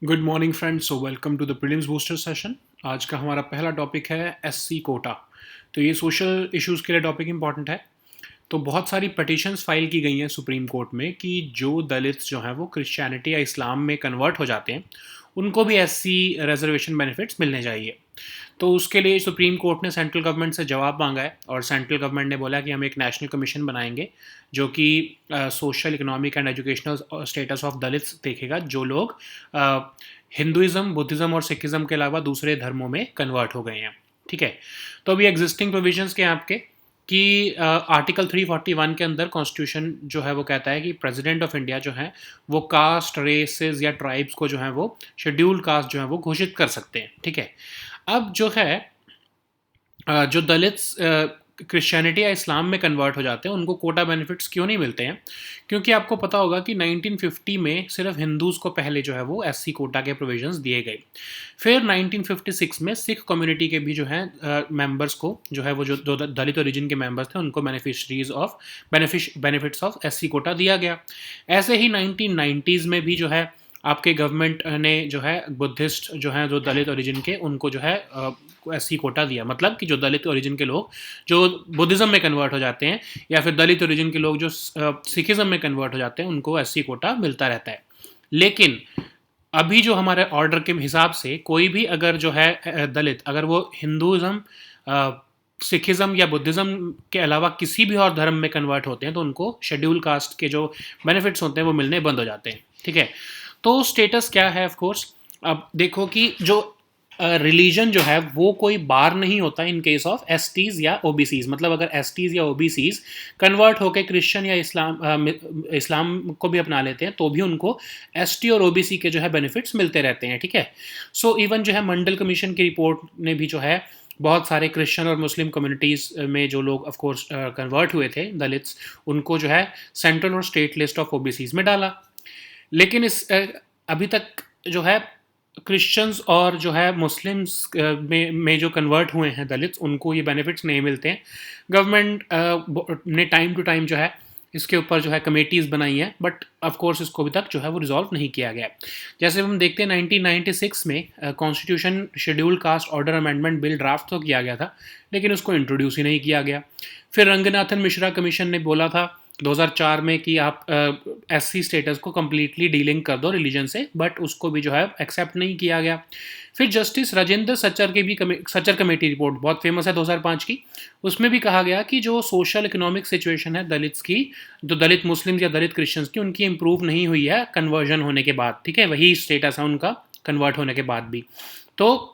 Good morning friends, so welcome to the prelims booster session. आज का हमारा पहला टॉपिक है एससी कोटा। तो ये सोशल इश्यूज़ के लिए टॉपिक इंपॉर्टेंट है। तो बहुत सारी पटिशन्स फाइल की गई हैं सुप्रीम कोर्ट में कि जो दलित्स जो हैं वो क्रिश्चियनिटी या इस्लाम में कन्वर्ट हो जाते हैं उनको भी एससी रिजर्वेशन बेनिफिट्स मिलने चाहिए। तो उसके लिए सुप्रीम कोर्ट ने सेंट्रल गवर्नमेंट से जवाब मांगा है और सेंट्रल गवर्नमेंट ने बोला कि हम एक नेशनल कमीशन बनाएंगे जो कि social, economic and educational status of Dalits देखेगा, जो लोग हिंदुज़म, बुद्धिज़्म और सिखिज़्म के अलावा दूसरे धर्मों में कन्वर्ट हो गए हैं। ठीक है, तो अभी एग्जिस्टिंग प्रोविजंस के आपके कि आर्टिकल 341 के अंदर कॉन्स्टिट्यूशन जो है वो कहता है कि प्रेसिडेंट ऑफ इंडिया जो है वो कास्ट, रेसेस या ट्राइब्स को जो है वो शेड्यूल्ड कास्ट जो है वो घोषित कर सकते हैं। ठीक है, अब जो है जो दलित्स क्रिश्चियनिटी या इस्लाम में कन्वर्ट हो जाते हैं उनको कोटा बेनिफिट्स क्यों नहीं मिलते हैं? क्योंकि आपको पता होगा कि 1950 में सिर्फ हिंदूज़ को पहले जो है वो एससी कोटा के प्रोविजंस दिए गए। फिर 1956 में सिख कम्युनिटी के भी जो है मेंबर्स को जो है वो जो दलित ओरिजिन के मेंबर्स थे उनको बेनिफिट्स ऑफ एससी कोटा दिया गया। ऐसे ही 1990s में भी जो है आपके गवर्नमेंट ने जो है बुद्धिस्ट जो है जो दलित ओरिजिन के उनको जो है एससी कोटा दिया। मतलब कि जो दलित ओरिजिन के लोग जो बुद्धिज़्म में कन्वर्ट हो जाते हैं या फिर दलित ओरिजिन के लोग जो सिखिज़्म में कन्वर्ट हो जाते हैं उनको एससी कोटा मिलता रहता है। लेकिन अभी जो हमारे ऑर्डर के हिसाब से कोई भी अगर जो है दलित अगर वो हिंदुज़म, सिखिज़्म या बुद्धिज़्म के अलावा किसी भी और धर्म में कन्वर्ट होते हैं तो उनको शेड्यूल कास्ट के जो बेनिफिट्स होते हैं वो मिलने बंद हो जाते हैं। ठीक है, तो स्टेटस क्या है? ऑफ कोर्स अब देखो कि जो रिलीजन जो है वो कोई बार नहीं होता इन केस ऑफ एसटीज या ओबीसीज। मतलब अगर एसटीज या ओबीसीज कन्वर्ट होकर क्रिश्चियन या इस्लाम को भी अपना लेते हैं तो भी उनको एसटी और ओबीसी के जो है बेनिफिट्स मिलते रहते हैं। ठीक है, सो इवन जो है मंडल कमीशन की रिपोर्ट ने भी जो है बहुत सारे क्रिश्चियन और मुस्लिम कम्युनिटीज़ में जो लोग ऑफ कोर्स कन्वर्ट हुए थे दलित्स, उनको जो है सेंट्रल और स्टेट लिस्ट ऑफ ओबीसीज में डाला। लेकिन इस अभी तक जो है क्रिश्चियंस और जो है मुस्लिम्स में जो कन्वर्ट हुए हैं दलित्स उनको ये बेनिफिट्स नहीं मिलते हैं। गवर्नमेंट ने टाइम टू टाइम जो है इसके ऊपर जो है कमेटीज़ बनाई हैं, बट ऑफ कोर्स इसको अभी तक जो है वो रिजॉल्व नहीं किया गया। जैसे हम देखते हैं 1996 में constitution schedule caste order amendment bill draft तो किया गया था लेकिन उसको इंट्रोड्यूस ही नहीं किया गया। फिर रंगनाथन मिश्रा कमीशन ने बोला था 2004 में कि आप एससी स्टेटस को कम्प्लीटली डीलिंक कर दो रिलीजन से, बट उसको भी जो है एक्सेप्ट नहीं किया गया। फिर जस्टिस राजेंद्र सच्चर की भी सच्चर कमेटी रिपोर्ट बहुत फेमस है 2005 की, उसमें भी कहा गया कि जो सोशल इकोनॉमिक सिचुएशन है दलित्स की, जो दलित मुस्लिम्स या दलित क्रिश्चियंस की, उनकी इंप्रूव नहीं हुई है कन्वर्जन होने के बाद। ठीक है, वही स्टेटस है उनका कन्वर्ट होने के बाद भी। तो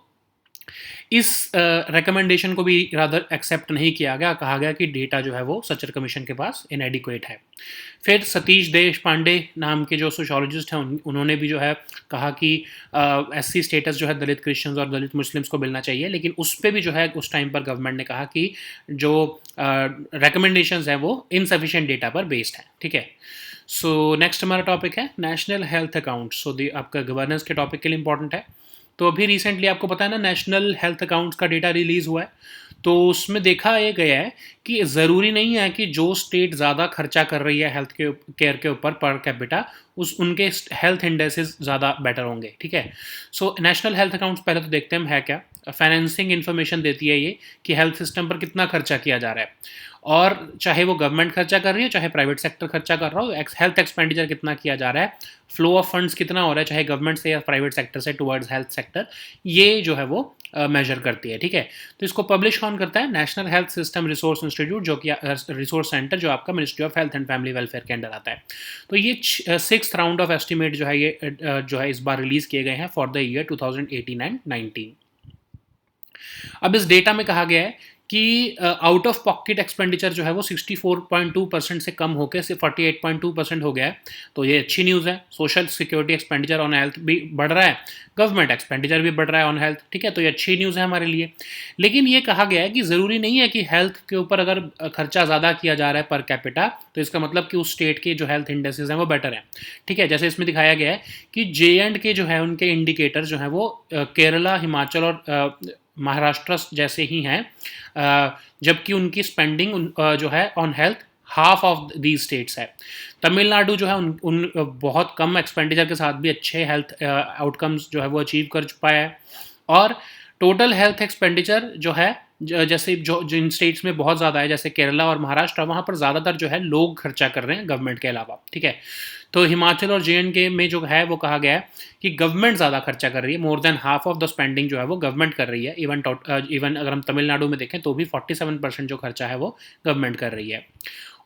इस रिकमेंडेशन को भी रादर एक्सेप्ट नहीं किया गया, कहा गया कि डेटा जो है वो सच्चर कमीशन के पास इनएडिक्वेट है। फिर सतीश देश पांडे नाम के जो सोशोलॉजिस्ट हैं उन्होंने भी जो है कहा कि एससी स्टेटस जो है दलित क्रिश्चियंस और दलित मुस्लिम्स को मिलना चाहिए, लेकिन उस पर भी जो है उस टाइम पर गवर्नमेंट ने कहा कि जो रिकमेंडेशंस हैं वो इनसफिशिएंट डेटा पर बेस्ड है। ठीक है, सो नेक्स्ट हमारा टॉपिक है नेशनल हेल्थ अकाउंट। सो आपका गवर्नेंस के टॉपिक के लिए इंपॉर्टेंट है। तो अभी रिसेंटली आपको पता है ना, नेशनल हेल्थ अकाउंट्स का डेटा रिलीज़ हुआ है। तो उसमें देखा ये गया है कि ज़रूरी नहीं है कि जो स्टेट ज़्यादा खर्चा कर रही है हेल्थ के केयर के ऊपर पर कैपिटा उनके हेल्थ इंडेक्सेस ज़्यादा बेटर होंगे। ठीक है, सो नेशनल हेल्थ अकाउंट्स पहले तो देखते हैं हम है क्या। फाइनेंसिंग इन्फॉर्मेशन देती है ये कि हेल्थ सिस्टम पर कितना खर्चा किया जा रहा है, और चाहे वो गवर्नमेंट खर्चा कर रही है चाहे प्राइवेट सेक्टर खर्चा कर रहा हो, हेल्थ एक्सपेंडिचर कितना किया जा रहा है, फ्लो ऑफ फंड्स कितना हो रहा है चाहे गवर्नमेंट से या प्राइवेट सेक्टर से टुवर्ड्स हेल्थ सेक्टर, ये जो है वो मेजर करती है। ठीक है, तो इसको पब्लिश कौन करता है? National health system resource institute, जो कि रिसोर्स सेंटर जो आपका ministry of health and family welfare के अंडर आता है। तो ये 6th राउंड ऑफ एस्टिमेट जो है ये जो है इस बार रिलीज किए गए हैं फॉर द ईयर 2018 एंड 19। अब इस डेटा में कहा गया है कि आउट ऑफ पॉकेट एक्सपेंडिचर जो है वो 64.2% से कम होकर सिर्फ 48.2% हो गया है। तो ये अच्छी न्यूज़ है। Social security expenditure on health भी बढ़ रहा है, गवर्नमेंट एक्सपेंडिचर भी बढ़ रहा है ऑन हेल्थ। ठीक है, तो ये अच्छी न्यूज़ है हमारे लिए। लेकिन ये कहा गया है कि ज़रूरी नहीं है कि हेल्थ के ऊपर अगर खर्चा ज़्यादा किया जा रहा है पर कैपिटा तो इसका मतलब कि उस स्टेट के जो हेल्थ इंडेक्सेस हैं वो बेटर हैं। ठीक है, जैसे इसमें दिखाया गया है कि J&K जो है उनके इंडिकेटर जो हैं वो केरला, हिमाचल और महाराष्ट्र जैसे ही हैं, जबकि उनकी स्पेंडिंग जो है on health half of the states है। तमिलनाडु जो है उन बहुत कम एक्सपेंडिचर के साथ भी अच्छे हेल्थ आउटकम्स जो है वो अचीव कर पाया है। और टोटल हेल्थ एक्सपेंडिचर जो है जैसे जो जिन स्टेट्स में बहुत ज़्यादा है जैसे केरला और महाराष्ट्र, वहाँ पर ज़्यादातर जो है लोग खर्चा कर रहे हैं गवर्नमेंट के अलावा, ठीक है। तो हिमाचल और JNK में जो है वो कहा गया है कि गवर्नमेंट ज़्यादा खर्चा कर रही है, more than half of the spending जो है वो गवर्नमेंट कर रही है। इवन अगर हम तमिलनाडु में देखें तो भी 47% जो खर्चा है वो गवर्नमेंट कर रही है।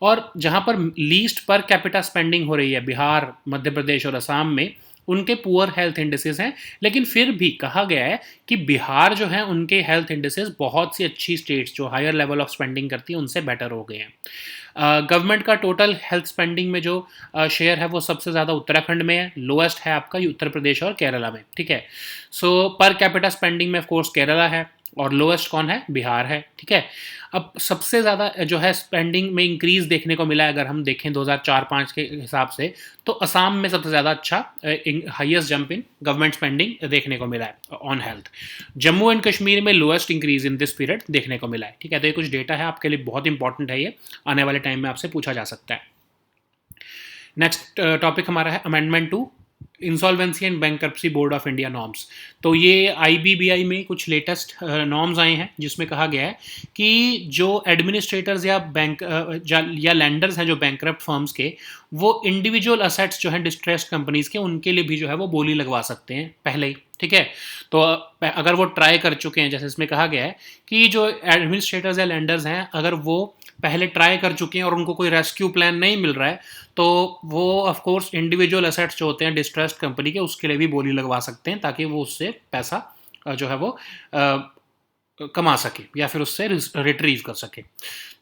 और जहाँ पर लीस्ट पर कैपिटा स्पेंडिंग हो रही है बिहार, मध्य प्रदेश और असम में, उनके पुअर हेल्थ इंडिसेस हैं, लेकिन फिर भी कहा गया है कि बिहार जो है उनके हेल्थ इंडिसेस बहुत सी अच्छी स्टेट्स जो हायर लेवल ऑफ स्पेंडिंग करती हैं उनसे बेटर हो गए हैं। गवर्नमेंट का टोटल हेल्थ स्पेंडिंग में जो शेयर है वो सबसे ज़्यादा उत्तराखंड में है, लोएस्ट है आपका उत्तर प्रदेश और केरला में, ठीक है। सो पर कैपिटा स्पेंडिंग में ऑफ कोर्स केरला है और लोएस्ट कौन है, बिहार है, ठीक है। अब सबसे ज़्यादा जो है स्पेंडिंग में इंक्रीज देखने को मिला है अगर हम देखें 2004-05 के हिसाब से, तो असम में सबसे ज़्यादा अच्छा highest jump in government spending देखने को मिला है on health. Jammu and Kashmir में lowest increase in this period देखने को मिला है, ठीक है। तो ये कुछ डेटा है आपके लिए बहुत इंपॉर्टेंट है, ये आने वाले टाइम में आपसे पूछा जा सकता है। नेक्स्ट टॉपिक हमारा है amendment to insolvency and bankruptcy board of India norms. तो ये IBBI में कुछ लेटेस्ट नॉर्म्स आए हैं जिसमें कहा गया है कि जो एडमिनिस्ट्रेटर्स या बैंक या लैंडर्स हैं जो बैंक्रप्ट फर्म्स के, वो इंडिविजुअल असेट्स जो हैं डिस्ट्रेस्ड कंपनीज के, उनके लिए भी जो है वो बोली लगवा सकते हैं पहले ही, ठीक है। तो अगर वो ट्राई कर चुके हैं, जैसे इसमें कहा गया है कि जो एडमिनिस्ट्रेटर्स या लैंडर्स हैं अगर वो पहले ट्राई कर चुके हैं और उनको कोई रेस्क्यू प्लान नहीं मिल रहा है, तो वो ऑफ कोर्स इंडिविजुअल असेट्स जो होते हैं डिस्ट्रेस्ड कंपनी के, उसके लिए भी बोली लगवा सकते हैं ताकि वो उससे पैसा जो है वो कमा सके या फिर उससे रिट्रीव कर सके।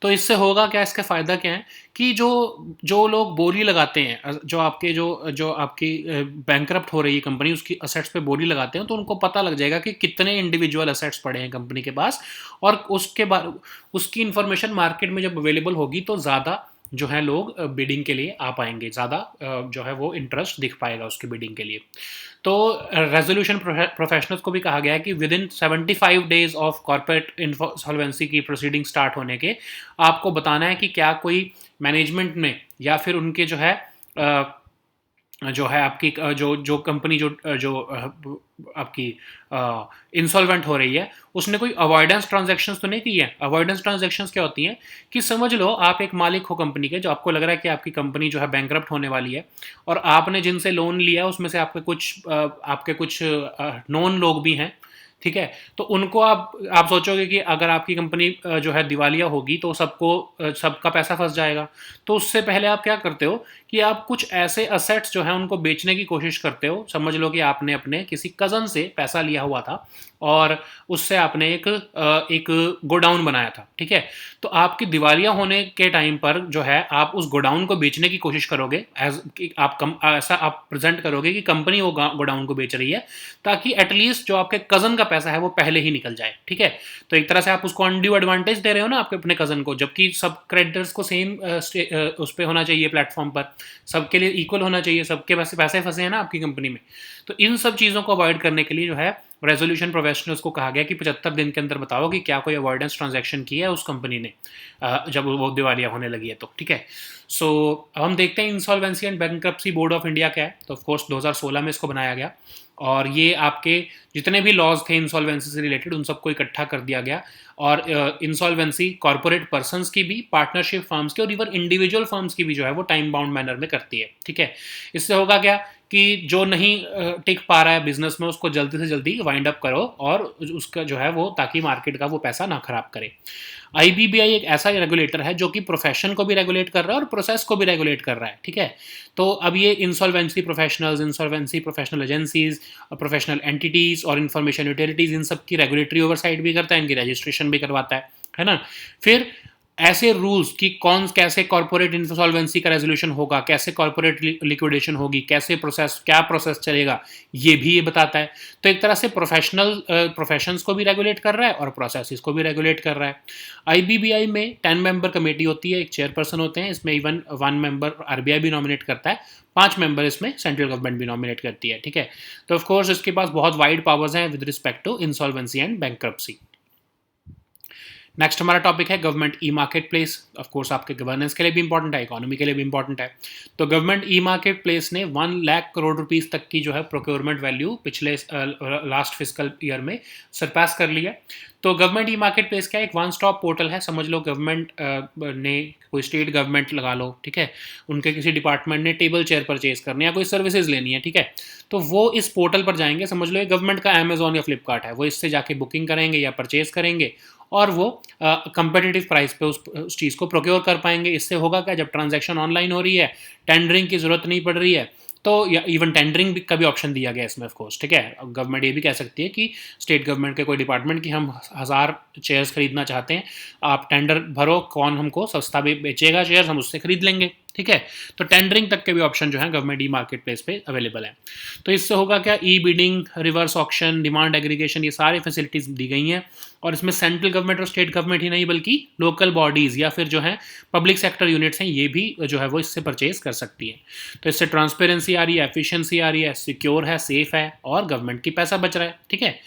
तो इससे होगा क्या, इसके फ़ायदा क्या है कि जो लोग बोली लगाते हैं, जो आपकी बैंकरप्ट हो रही है कंपनी, उसकी असेट्स पे बोली लगाते हैं, तो उनको पता लग जाएगा कि कितने इंडिविजुअल असेट्स पड़े हैं कंपनी के पास, और उसके बाद उसकी इन्फॉर्मेशन मार्केट में जब अवेलेबल होगी तो ज़्यादा जो है लोग बिडिंग के लिए आ पाएंगे, ज़्यादा जो है वो इंटरेस्ट दिख पाएगा उसकी बिडिंग के लिए। तो रेजोल्यूशन प्रोफेशनल्स को भी कहा गया है कि with in 75 days of corporate insolvency की प्रोसीडिंग स्टार्ट होने के आपको बताना है कि क्या कोई मैनेजमेंट में या फिर उनके जो है आपकी जो कंपनी जो आपकी इंसॉल्वेंट हो रही है उसने कोई अवॉइडेंस ट्रांजैक्शंस तो नहीं की है। अवॉइडेंस ट्रांजैक्शंस क्या होती हैं कि समझ लो आप एक मालिक हो कंपनी के, जो आपको लग रहा है कि आपकी कंपनी जो है बैंकरप्ट होने वाली है, और आपने जिनसे लोन लिया है उसमें से आपके कुछ नॉन लोग भी हैं, ठीक है। तो उनको आप सोचोगे कि अगर आपकी कंपनी जो है दिवालिया होगी तो सबका पैसा फंस जाएगा। तो उससे पहले आप क्या करते हो कि आप कुछ ऐसे असेट्स जो हैं उनको बेचने की कोशिश करते हो। समझ लो कि आपने अपने किसी कज़न से पैसा लिया हुआ था और उससे आपने एक गोडाउन बनाया था, ठीक है। तो आपकी दिवालिया होने के टाइम पर जो है आप उस गोडाउन को बेचने की कोशिश करोगे, ऐसा आप प्रेजेंट करोगे कि कंपनी वो गोडाउन को बेच रही है, ताकि एटलीस्ट जो आपके कज़न का पैसा है वो पहले ही निकल जाए, ठीक है। तो एक तरह से आप उसको अनड्यू एडवांटेज दे रहे हो ना आपके अपने कज़न को, जबकि सब क्रेडिटर्स को सेम उस पर होना चाहिए, प्लेटफॉर्म पर सबके लिए इक्वल होना चाहिए, सबके पैसे फंसे हैं ना आपकी कंपनी में। तो इन सब चीज़ों को अवॉइड करने के लिए जो है रेजोल्यूशन प्रोफेशनल्स को कहा गया कि 75 दिन के अंदर बताओ कि क्या कोई अवॉइडेंस ट्रांजैक्शन की है उस कंपनी ने जब वो दिवालिया होने लगी है तो, ठीक है। सो अब हम देखते हैं insolvency and bankruptcy board of India क्या है। तो ऑफकोर्स 2016 में इसको बनाया गया और ये आपके जितने भी लॉज थे इंसॉल्वेंसी से रिलेटेड उन सबको इकट्ठा कर दिया गया। और इंसॉल्वेंसी कॉर्पोरेट पर्सनस की भी, पार्टनरशिप फर्म्स की और इवन इंडिविजुअल फर्म्स की भी जो है वो टाइम बाउंड मैनर में करती है, ठीक है। इससे होगा क्या कि जो नहीं टिक पा रहा है बिजनेस में उसको जल्दी से जल्दी वाइंड अप करो और उसका जो है वो, ताकि मार्केट का वो पैसा ना खराब करे। IBBI एक ऐसा रेगुलेटर है जो कि प्रोफेशन को भी रेगुलेट कर रहा है और प्रोसेस को भी रेगुलेट कर रहा है, ठीक है। तो अब ये insolvency professionals, insolvency professional agencies, professional entities और इन्फॉर्मेशन यूटिलिटीज़, इन सब की रेगुलेटरी ओवरसाइट भी करता है, इनकी रजिस्ट्रेशन भी करवाता है ना। फिर ऐसे रूल्स कि कैसे कॉर्पोरेट इंसॉल्वेंसी का रेजोल्यूशन होगा, कैसे कॉर्पोरेट लिक्विडेशन होगी, कैसे क्या प्रोसेस चलेगा, ये भी ये बताता है। तो एक तरह से प्रोफेशंस को भी रेगुलेट कर रहा है और प्रोसेसेस को भी रेगुलेट कर रहा है। IBBI में 10 मेंबर कमेटी होती है, एक चेयरपर्सन होते हैं, इसमें इवन 1 मेंबर RBI भी नॉमिनेट करता है, 5 मेंबर इसमें सेंट्रल गवर्नमेंट भी नॉमिनेट करती है, ठीक है। तो ऑफकोर्स इसके पास बहुत वाइड पावर्स हैं with respect to insolvency and bankruptcy. Next हमारा टॉपिक है government e marketplace. Of course आपके गवर्नेंस के लिए भी इंपॉर्टेंट है, इकोनॉमी के लिए भी इंपॉर्टेंट है। तो गवर्नमेंट ई मार्केट प्लेस ने 1 लाख करोड़ रुपीस तक की जो है प्रोक्योरमेंट वैल्यू पिछले लास्ट फिजिकल ईयर में सरपास कर लिया। तो गवर्नमेंट ई मार्केट प्लेस क्या है, एक वन स्टॉप पोर्टल है। समझ लो गवर्नमेंट ने, कोई स्टेट गवर्नमेंट लगा लो, ठीक है, उनके किसी डिपार्टमेंट ने टेबल चेयर परचेज करनी है या कोई सर्विसेज लेनी है, ठीक है, तो वो इस पोर्टल पर जाएंगे। समझ लो ये गवर्नमेंट का अमेजोन या फ्लिपकार्ट है, वो इससे जाके बुकिंग करेंगे या परचेज करेंगे और वो कंपेटिटिव प्राइस पे उस चीज़ को प्रोक्योर कर पाएंगे। इससे होगा क्या, जब ट्रांजैक्शन ऑनलाइन हो रही है, टेंडरिंग की ज़रूरत नहीं पड़ रही है, तो या इवन टेंडरिंग का भी ऑप्शन दिया गया इसमें, ऑफ कोर्स, ठीक है। गवर्नमेंट ये भी कह सकती है कि स्टेट गवर्नमेंट के कोई डिपार्टमेंट की हम 1000 चेयर्स खरीदना चाहते हैं, आप टेंडर भरो, कौन हमको सस्ता बेचेगा चेयर्स, हम उससे खरीद लेंगे, ठीक है। तो टेंडरिंग तक के भी ऑप्शन जो है गवर्नमेंट ई मार्केट प्लेस पे अवेलेबल है। तो इससे होगा क्या, e bidding, reverse auction, demand aggregation, ये सारी फैसिलिटीज़ दी गई हैं। और इसमें सेंट्रल गवर्नमेंट और स्टेट गवर्नमेंट ही नहीं बल्कि लोकल बॉडीज़ या फिर जो है पब्लिक सेक्टर यूनिट्स हैं, ये भी जो है वो इससे परचेज कर सकती है। तो इससे ट्रांसपेरेंसी आ रही है, एफिशिएंसी आ रही है, सिक्योर है, सेफ है और गवर्नमेंट की पैसा बच रहा है, ठीक है।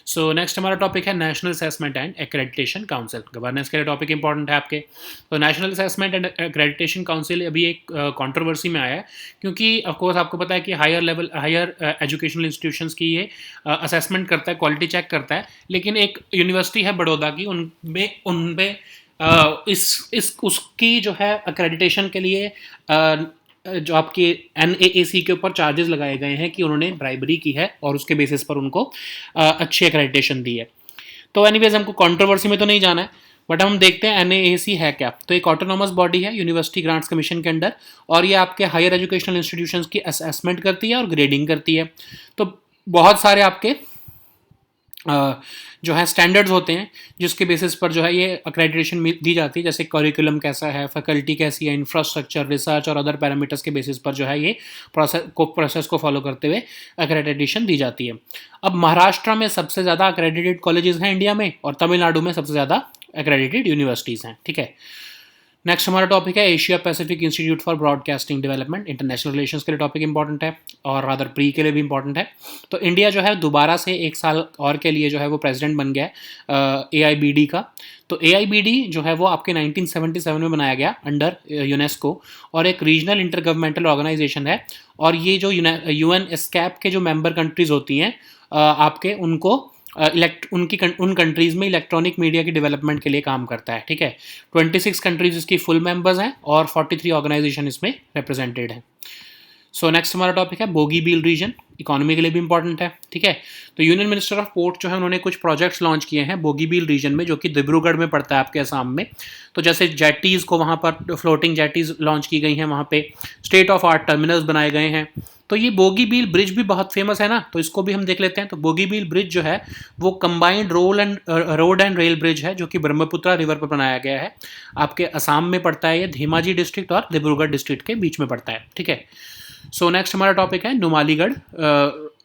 सो नेक्स्ट हमारा टॉपिक है national assessment and accreditation council. Governance के लिए टॉपिक इंपॉर्टेंट है आपके। तो national assessment and accreditation council अभी एक कंट्रोवर्सी में आया है, क्योंकि ऑफकोर्स आपको पता है कि हायर एजुकेशनल इंस्टीट्यूशंस की ये असेसमेंट करता है, क्वालिटी चेक करता है, लेकिन एक यूनिवर्सिटी है बड़ौदा की, उनमें इस उसकी जो है एक्रेडिटेशन के लिए जो आपके NAAC के ऊपर चार्जेस लगाए गए हैं कि उन्होंने ब्राइबरी की है और उसके बेसिस पर उनको अच्छी एक्रेडिटेशन दी है। तो एनीवेज हमको कंट्रोवर्सी में तो नहीं जाना है, बट हम देखते हैं NAAC है क्या। तो एक ऑटोनॉमस बॉडी है यूनिवर्सिटी ग्रांट्स कमीशन के अंडर, और ये आपके हायर एजुकेशनल इंस्टीट्यूशंस की असेसमेंट करती है और ग्रेडिंग करती है। तो बहुत सारे आपके जो है स्टैंडर्ड्स होते हैं जिसके बेसिस पर जो है ये अक्रेडिटेशन दी जाती है, जैसे करिकुलम कैसा है, फैकल्टी कैसी है, इंफ्रास्ट्रक्चर, रिसर्च और अदर पैरामीटर्स के बेसिस पर जो है ये प्रोसेस को फॉलो करते हुए अक्रेडिटेशन दी जाती है। अब महाराष्ट्र में सबसे ज़्यादा अक्रेडिटेड कॉलेजेस हैं इंडिया में, और तमिलनाडु में सबसे ज़्यादा अक्रेडिटेड यूनिवर्सिटीज़ हैं, ठीक है। नेक्स्ट हमारा टॉपिक है Asia Pacific institute for broadcasting development. International relations के लिए टॉपिक इंपॉर्टेंट है और रादर प्री के लिए भी इंपॉर्टेंट है। तो इंडिया जो है दोबारा से 1 साल और के लिए जो है वो प्रेसिडेंट बन गया है AIBD का। तो AIBD जो है वो आपके 1977 में बनाया गया अंडर यूनेस्को, और एक रीजनल इंटर गवर्नमेंटल ऑर्गेनाइजेशन है। और ये जो UN एस्कैप के जो मेंबर कंट्रीज़ होती हैं आपके, उनको उन कंट्रीज़ में इलेक्ट्रॉनिक मीडिया की डेवलपमेंट के लिए काम करता है, ठीक है। 26 कंट्रीज इसकी फुल मेंबर्स हैं और 43 ऑर्गेनाइजेशन इसमें रिप्रेजेंटेड है। सो नेक्स्ट हमारा टॉपिक है बोगीबील रीजन, इकोनॉमी के लिए भी इंपॉर्टेंट है, ठीक है। तो यूनियन मिनिस्टर ऑफ पोर्ट जो है उन्होंने कुछ प्रोजेक्ट्स लॉन्च किए हैं बोगीबील रीजन में, जो कि डिब्रूगढ़ में पड़ता है आपके असम में। तो जैसे जेटीज़ को वहाँ पर फ्लोटिंग जेटीज़ लॉन्च की गई हैं, वहाँ पे स्टेट ऑफ आर्ट टर्मिनल्स बनाए गए हैं। तो ये बोगीबील ब्रिज भी बहुत फेमस है ना, तो इसको भी हम देख लेते हैं। तो बोगीबील ब्रिज जो है वो combined road and rail bridge है, जो कि ब्रह्मपुत्रा रिवर पर बनाया गया है। आपके असम में पड़ता है, ये धेमाजी डिस्ट्रिक्ट और डिब्रूगढ़ डिस्ट्रिक्ट के बीच में पड़ता है, ठीक है। सो नेक्स्ट हमारा टॉपिक है नुमालीगढ़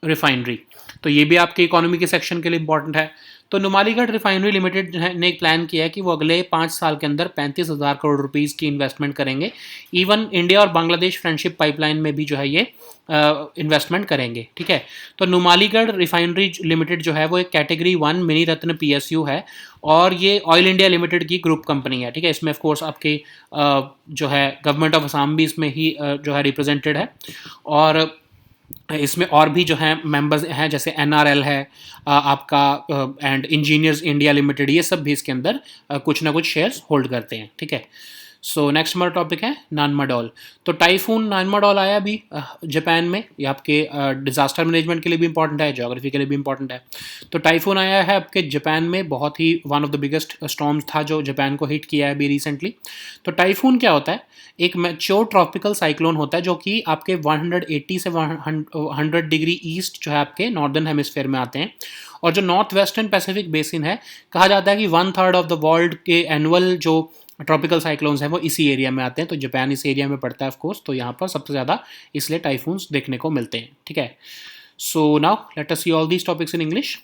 रिफाइनरी। तो ये भी आपके इकोनॉमी के सेक्शन के लिए इंपॉर्टेंट है। तो नुमालीगढ़ रिफाइनरी लिमिटेड ने एक प्लान किया है कि वो अगले 5 साल के अंदर 35,000 करोड़ रुपीज़ की इन्वेस्टमेंट करेंगे। इवन इंडिया और बांग्लादेश फ्रेंडशिप पाइपलाइन में भी जो है ये इन्वेस्टमेंट करेंगे, ठीक है। तो नुमालीगढ़ रिफाइनरी लिमिटेड जो है वो एक कैटेगरी 1 मिनी रत्न PSU है, और ये ऑयल इंडिया लिमिटेड की ग्रुप कंपनी है, ठीक है। इसमें ऑफकोर्स आपके जो है गवर्नमेंट ऑफ असम भी इसमें ही जो है रिप्रेजेंटेड है, और इसमें और भी जो है मेंबर्स हैं, जैसे NRL है आपका, एंड इंजीनियर्स इंडिया लिमिटेड, ये सब भी इसके अंदर कुछ ना कुछ शेयर्स होल्ड करते हैं, ठीक है। सो नेक्स्ट हमारा टॉपिक है नानमाडोल। तो टाइफून नानमाडोल आया अभी जापान में, ये आपके डिजास्टर मैनेजमेंट के लिए भी इंपॉर्टेंट है, ज्योग्राफी के लिए भी इंपॉर्टेंट है। तो टाइफून आया है आपके जापान में, बहुत ही one of the biggest storms था जो जापान को हिट किया है अभी रिसेंटली। तो टाइफून क्या होता है, एक मैच्योर ट्रॉपिकल साइक्लोन होता है जो कि आपके 180 से 100 डिग्री ईस्ट जो है आपके नॉर्दर्न हेमिस्फेयर में आते हैं, और जो नॉर्थ वेस्टर्न पैसिफिक बेसिन है, कहा जाता है कि 1/3 ऑफ द वर्ल्ड के एनुअल जो ट्रॉपिकल साइक्लोन्स हैं वो इसी एरिया में आते हैं। तो जापान इस एरिया में पड़ता है ऑफ कोर्स, तो यहाँ पर सबसे ज़्यादा इसलिए टाइफून्स देखने को मिलते हैं, ठीक है। So now let us see all these topics in English.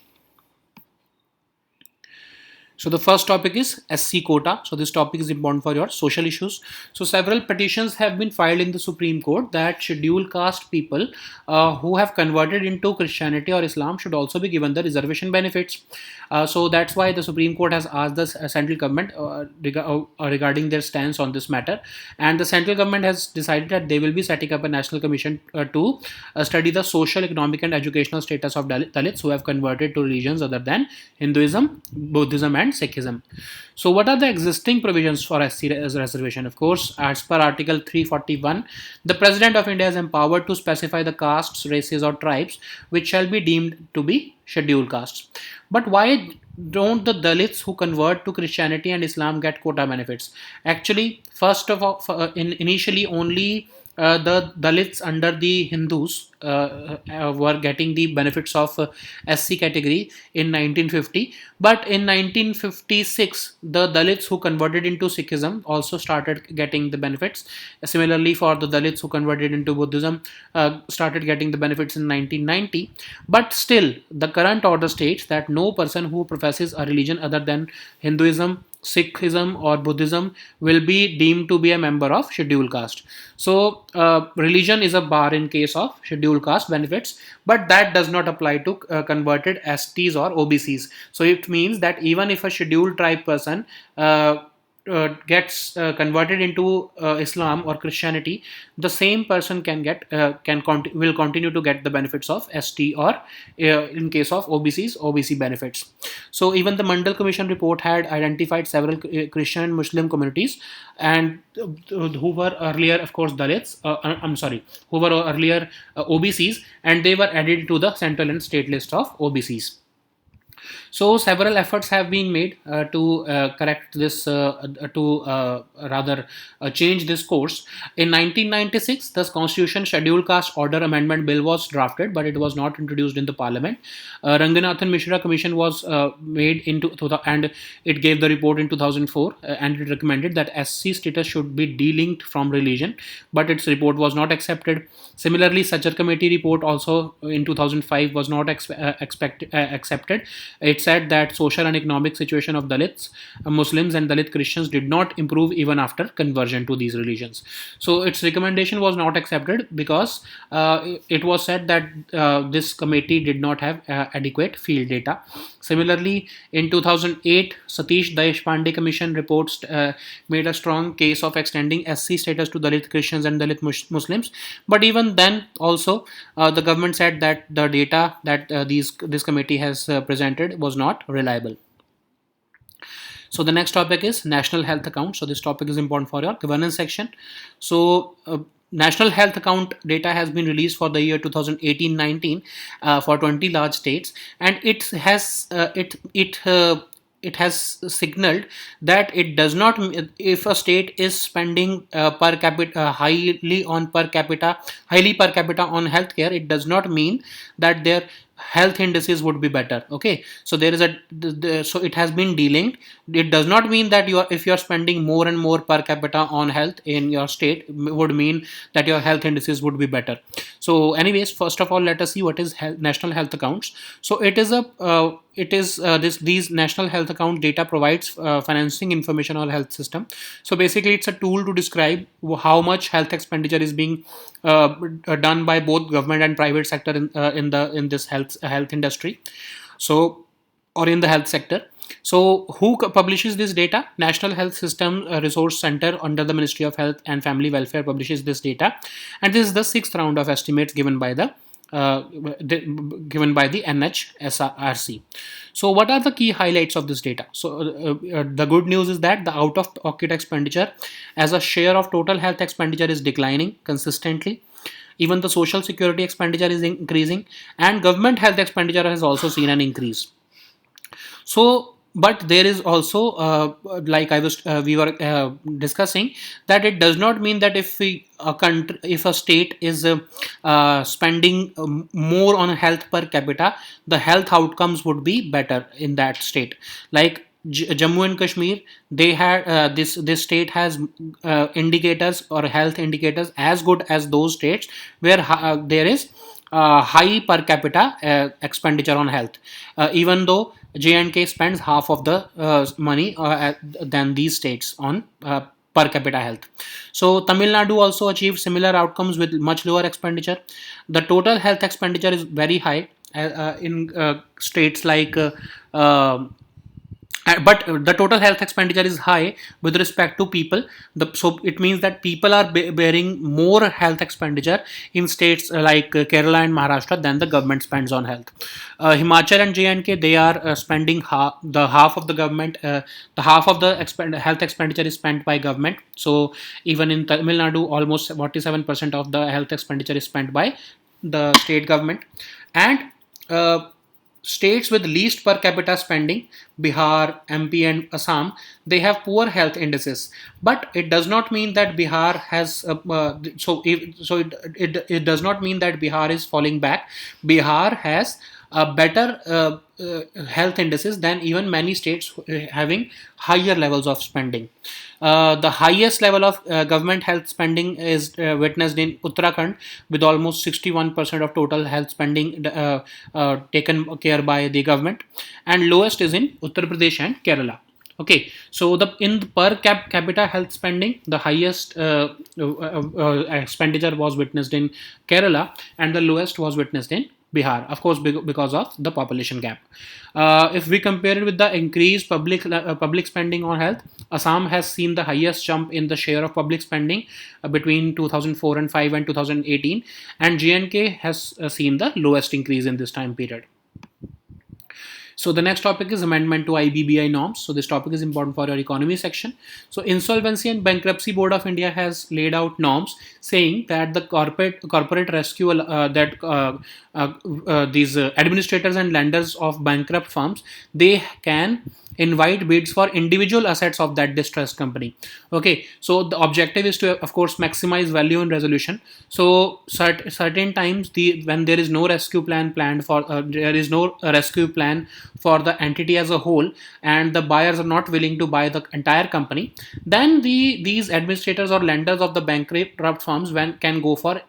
So the first topic is SC quota. So this topic is important for your social issues. So several petitions have been filed in the Supreme Court that scheduled caste people who have converted into Christianity or Islam should also be given the reservation benefits. So that's why the Supreme Court has asked the central government regarding their stance on this matter, and the central government has decided that they will be setting up a national commission to study the social, economic, and educational status of Dalits who have converted to religions other than Hinduism, Buddhism, and Sikhism. So, what are the existing provisions for SC reservation? Of course, as per Article 341, the President of India is empowered to specify the castes, races, or tribes which shall be deemed to be scheduled castes. But why don't the Dalits who convert to Christianity and Islam get quota benefits? Actually, first of all, initially only the Dalits under the Hindus were getting the benefits of SC category in 1950, but in 1956 the Dalits who converted into Sikhism also started getting the benefits. Similarly, for the Dalits who converted into Buddhism started getting the benefits in 1990. But still, the current order states that no person who professes a religion other than Hinduism, Sikhism, or Buddhism will be deemed to be a member of scheduled caste. So, religion is a bar in case of scheduled caste benefits, but that does not apply to converted STs or OBCs. So, it means that even if a scheduled tribe person gets converted into Islam or Christianity, the same person will continue to get the benefits of ST, or in case of OBCs, OBC benefits. So even the Mandal Commission report had identified several Christian and Muslim communities, and who were earlier, of course, Dalits. Who were earlier OBCs, and they were added to the central and state list of OBCs. So several efforts have been made to correct this, change this course. In 1996, the Constitution Scheduled Caste Order Amendment Bill was drafted, but it was not introduced in the Parliament. Ranganathan Mishra Commission was made and it gave the report in 2004, and it recommended that SC status should be delinked from religion, but its report was not accepted. Similarly, Sajjar Committee report also in 2005 was not accepted. It said that social and economic situation of Dalits, Muslims, and Dalit Christians did not improve even after conversion to these religions. So its recommendation was not accepted because it was said that this committee did not have adequate field data. Similarly, in 2008, Satish Deshpande Commission reports made a strong case of extending SC status to Dalit Christians and Dalit Muslims. But even then, also, the government said that the data that this committee has presented was not reliable. So the next topic is National Health Account. So this topic is important for your governance section. So National Health Account data has been released for the year 2018-19 for 20 large states, and it has signaled that it does not, if a state is spending per capita highly per capita on healthcare, it does not mean that their health indices would be better. Okay, so there is so it has been delinked. It does not mean that if you are spending more and more per capita on health in your state would mean that your health indices would be better. So anyways, first of all, let us see what is national health accounts. So these national health account data provides financing information on health system. So basically, it's a tool to describe how much health expenditure is being done by both government and private sector in this health industry. So, or in the health sector. So who publishes this data? National Health System Resource Center under the Ministry of Health and Family Welfare publishes this data, and this is the 6th round of estimates given by the NHSRC. So what are the key highlights of this data? So the good news is that the out-of-pocket expenditure as a share of total health expenditure is declining consistently. Even the social security expenditure is increasing, and government health expenditure has also seen an increase. So, but there is also, like we were discussing, that it does not mean that if a state is spending more on health per capita, the health outcomes would be better in that state. Like Jammu and Kashmir, they had this state has indicators or health indicators as good as those states where there is high per capita expenditure on health, even though J&K spends half of the money than these states on per capita health. So Tamil Nadu also achieved similar outcomes with much lower expenditure. The total health expenditure is very high in states like but the total health expenditure is high with respect to people. So it means that people are bearing more health expenditure in states like Kerala and Maharashtra than the government spends on health. Himachal and J&K, they are spending half of the government, the half of the health expenditure is spent by government. So even in Tamil Nadu, almost 47% of the health expenditure is spent by the state government. And states with least per capita spending, Bihar, MP, and Assam, they have poor health indices. But it does not mean that Bihar has it does not mean that Bihar is falling back. Bihar has better health indices than even many states having higher levels of spending. The highest level of government health spending is witnessed in Uttarakhand, with almost 61% of total health spending taken care by the government, and lowest is in Uttar Pradesh and Kerala. Okay, so the per capita health spending, the highest expenditure was witnessed in Kerala, and the lowest was witnessed in Bihar, of course, because of the population gap. If we compare it with the increased public spending on health, Assam has seen the highest jump in the share of public spending between 2004 and 5 and 2018, and J&K has seen the lowest increase in this time period. So the next topic is amendment to IBBI norms. So this topic is important for your economy section. So Insolvency and Bankruptcy Board of India has laid out norms saying that the corporate rescue these administrators and lenders of bankrupt firms, they can invite bids for individual assets of that distressed company. Okay, so the objective is to, of course, maximize value in resolution. So certain times, when there is no rescue plan planned for there is no rescue plan for the entity as a whole, and the buyers are not willing to buy the entire company, then these administrators or lenders of the bankrupt firms can go for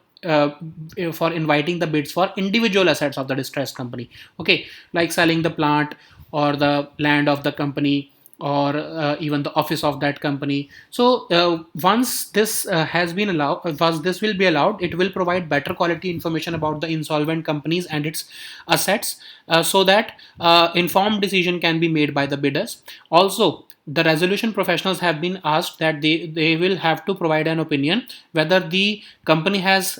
inviting the bids for individual assets of the distressed company. Okay, like selling the plant or the land of the company, or even the office of that company. So once this has been allowed, once this will be allowed, it will provide better quality information about the insolvent companies and its assets, so that informed decision can be made by the bidders. Also, the resolution professionals have been asked that they will have to provide an opinion whether the company has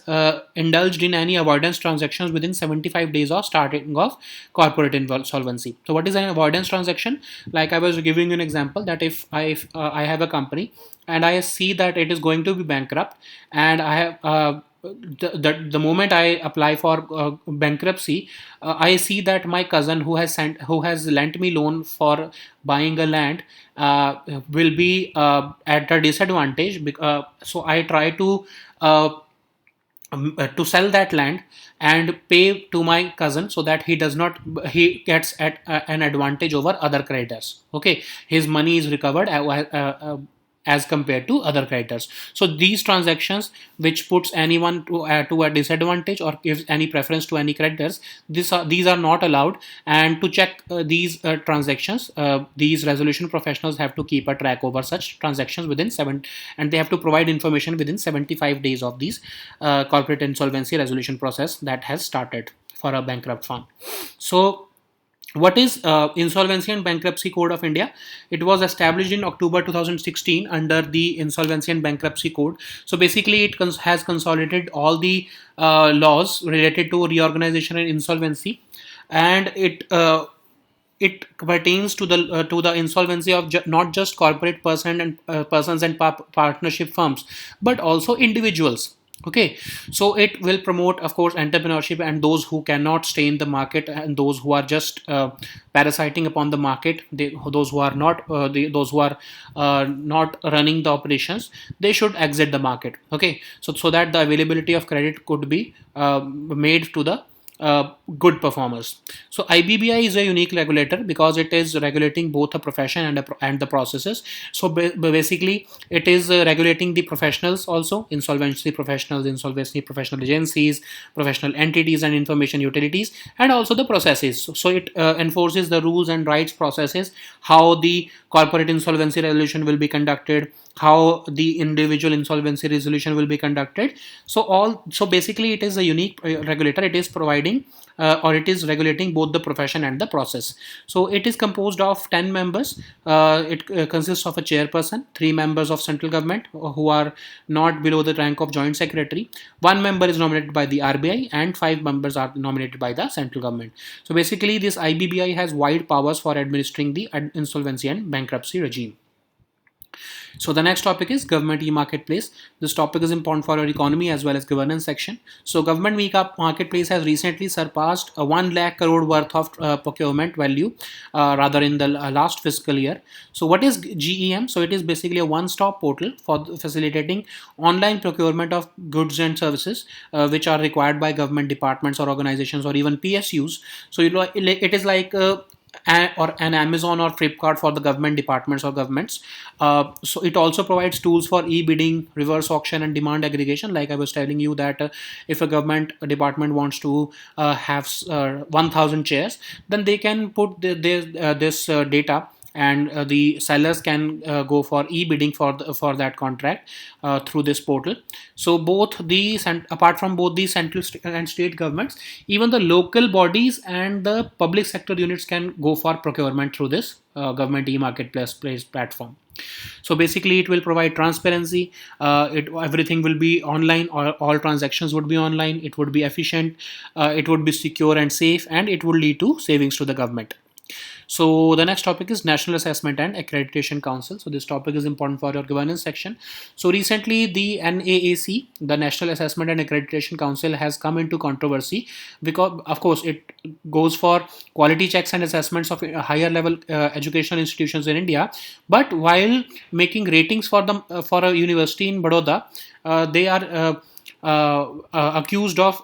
indulged in any avoidance transactions within 75 days of starting of corporate insolvency. So what is an avoidance transaction? Like I was giving you an example, that if I have a company and I see that it is going to be bankrupt, and I have the moment I apply for bankruptcy, I see that my cousin who has lent me loan for buying a land will be at a disadvantage. So I try to sell that land and pay to my cousin, so that he gets at an advantage over other creditors. Okay, his money is recovered as compared to other creditors. So these transactions which puts anyone to a disadvantage or gives any preference to any creditors, these are not allowed. And to check these transactions, these resolution professionals have to keep a track over such transactions and they have to provide information within 75 days of these corporate insolvency resolution process that has started for a bankrupt firm. So what is Insolvency and Bankruptcy Code of India? It was established in October 2016 under the Insolvency and Bankruptcy Code. So basically, it has consolidated all the laws related to reorganization and insolvency, and it pertains to the insolvency of not just corporate persons and partnership firms, but also individuals. Okay, so it will promote, of course, entrepreneurship and those who cannot stay in the market, and those who are just parasiting upon the market. Those who are not running the operations, they should exit the market. Okay, so that the availability of credit could be made to the good performers. So IBBI is a unique regulator because it is regulating both the profession and the processes. So basically, it is regulating the professionals also, insolvency professionals, insolvency professional agencies, professional entities, and information utilities, and also the processes. So it enforces the rules and rights processes, how the corporate insolvency resolution will be conducted, how the individual insolvency resolution will be conducted. So basically, it is a unique regulator. It is providing or it is regulating both the profession and the process. So it is composed of 10 members. It consists of a chairperson, 3 members of central government who are not below the rank of joint secretary, 1 member is nominated by the RBI, and 5 members are nominated by the central government. So basically, this IBBI has wide powers for administering the insolvency and bankruptcy regime. So the next topic is government e-marketplace. This topic is important for our economy as well as governance section. So government e-marketplace has recently surpassed a 1 lakh crore worth of procurement value, rather in the last fiscal year. So what is GEM? So it is basically a one-stop portal for facilitating online procurement of goods and services which are required by government departments or organizations or even PSUs. So it is like or an Amazon or Flipkart for the government departments or governments. So it also provides tools for e-bidding, reverse auction, and demand aggregation. Like I was telling you that if a government department wants to have 1,000 chairs, then they can put this data, and the sellers can go for e-bidding for that contract through this portal. So apart from both the central and state governments, even the local bodies and the public sector units can go for procurement through this government e-marketplace platform. So basically, it will provide transparency. Everything will be online, or all transactions would be online. It would be efficient, it would be secure and safe, and it would lead to savings to the government. So the next topic is National Assessment and Accreditation Council. So this topic is important for your governance section. So recently, the NAAC, the National Assessment and Accreditation Council, has come into controversy because, of course, it goes for quality checks and assessments of higher level educational institutions in India. But while making ratings for for a university in Baroda, they are accused of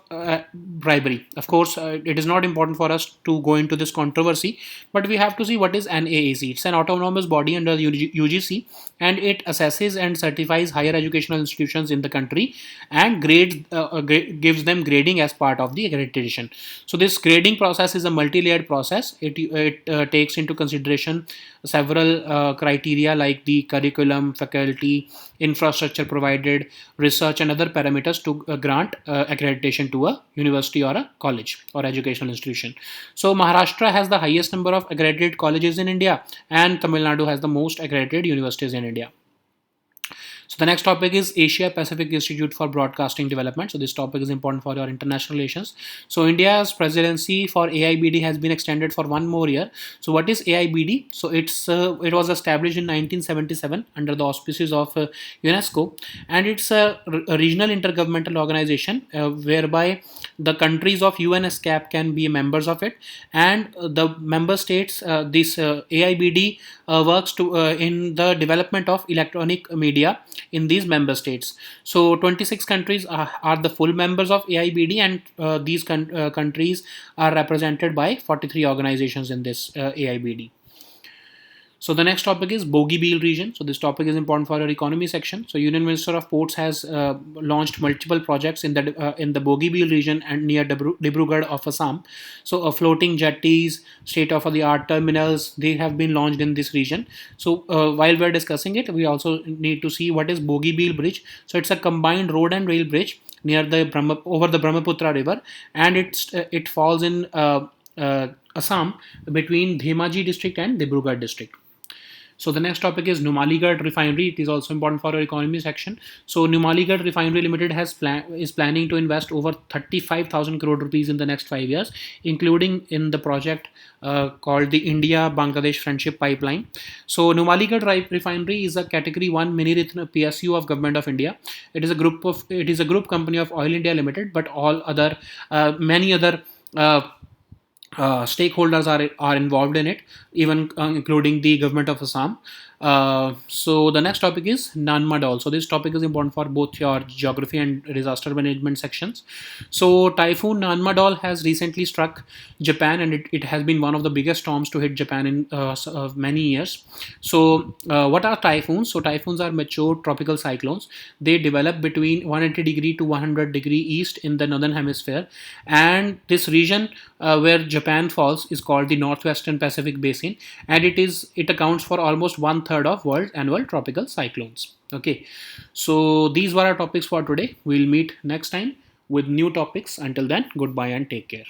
bribery. Of course, it is not important for us to go into this controversy, but we have to see what is an AAC. It's an autonomous body under the UGC, and it assesses and certifies higher educational institutions in the country and gives them grading as part of the accreditation. So this grading process is a multi-layered process. It takes into consideration several criteria like the curriculum, faculty, infrastructure provided, research, and other parameters to grant accreditation to a university or a college or educational institution. So Maharashtra has the highest number of accredited colleges in India, and Tamil Nadu has the most accredited universities in India. So the next topic is Asia Pacific Institute for Broadcasting Development. So this topic is important for your international relations. So India's presidency for AIBD has been extended for 1 more year. So what is AIBD? So it was established in 1977 under the auspices of UNESCO, and it's a regional intergovernmental organization whereby the countries of UNSCAP can be members of it, and the member states. This AIBD works in the development of electronic media in these member states. So 26 countries are the full members of AIBD, and these countries are represented by 43 organizations in this AIBD. So the next topic is Bogibeel region. So this topic is important for our economy section. So Union Minister of Ports has launched multiple projects in the Bogibeel region and near Dibrugarh of Assam. So floating jetties, state-of-the-art terminals, they have been launched in this region. So while we're discussing it, we also need to see what is Bogibeel Bridge. So it's a combined road and rail bridge near over the Brahmaputra River, and it falls in Assam between Dhemaji district and Dibrugarh district. So the next topic is Numaligarh Refinery. It is also important for our economy section. So Numaligarh Refinery Limited is planning to invest over 35,000 crore rupees in the next 5 years, including in the project called the India-Bangladesh Friendship Pipeline. So Numaligarh Refinery is a Category 1 mini PSU of Government of India. It is a group company of Oil India Limited, but many other stakeholders are involved in it, even including the government of Assam. So the next topic is non-modal. So this topic is important for both your geography and disaster management sections. So typhoon non-modal has recently struck Japan, and it has been one of the biggest storms to hit Japan in many years. So what are typhoons? So typhoons are mature tropical cyclones. They develop between 180 to 100 east in the northern hemisphere, and this region where Japan falls is called the Northwestern Pacific Basin, and it accounts for almost one third of world's annual tropical cyclones. Okay, so these were our topics for today. We'll meet next time with new topics. Until then, goodbye and take care.